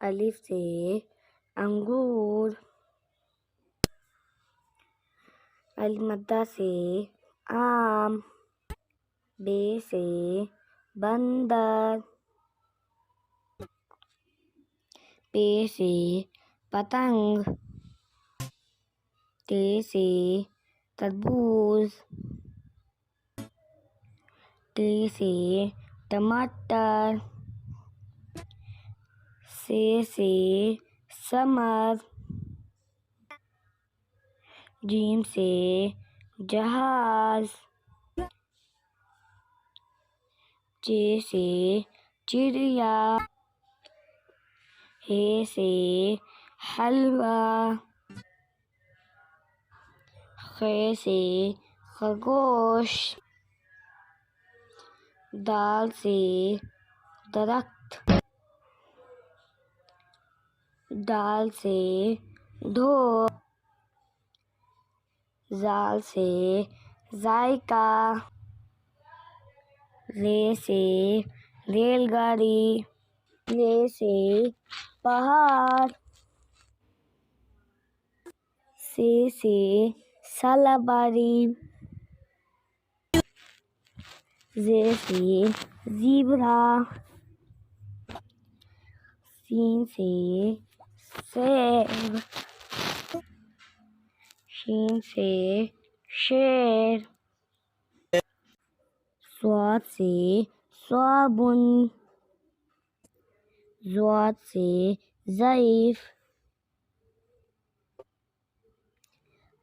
अलिफ से अंगूर, अल-मद्दा से आम, बे से बंदर, पे से पतंग, ते से तरबूज, टे से टमाटर, से समर, जीम से जहाज, चे से चिड़िया, हे से हलवा, खे से खरगोश, दाल से दरख्त, दाल से ढोल, जाल से जायका, रे से रेलगाड़ी, ले से पहाड़, से सालाबारी, जे से ज़ीब्रा, सीन से सेब, शीन से शेर, स्वाद से साबुन, ज़ाद से ज़ईफ,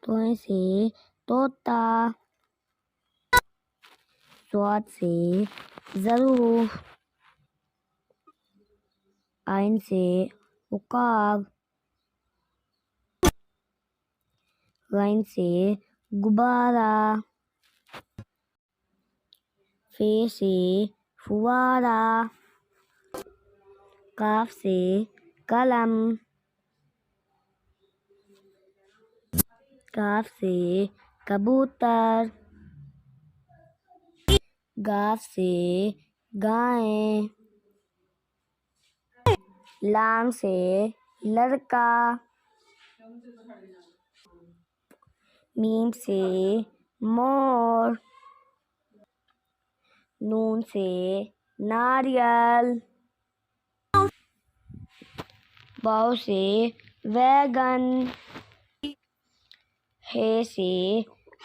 तोय से तोता, स्वाद से ज़रूफ, आइन से उकाब, गाइन से गुब्बारा, फे से फुवारा, काफ से कलम, काफ से कबूतर, गाफ से गाय, लाम से लड़का, मीम से मोर, नून से नारियल, वाव से वैगन, हे से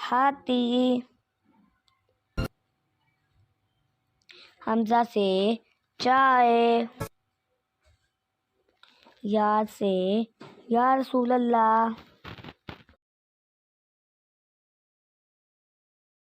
हाथी, हमजा से चाय, या से या रसूल अल्लाह।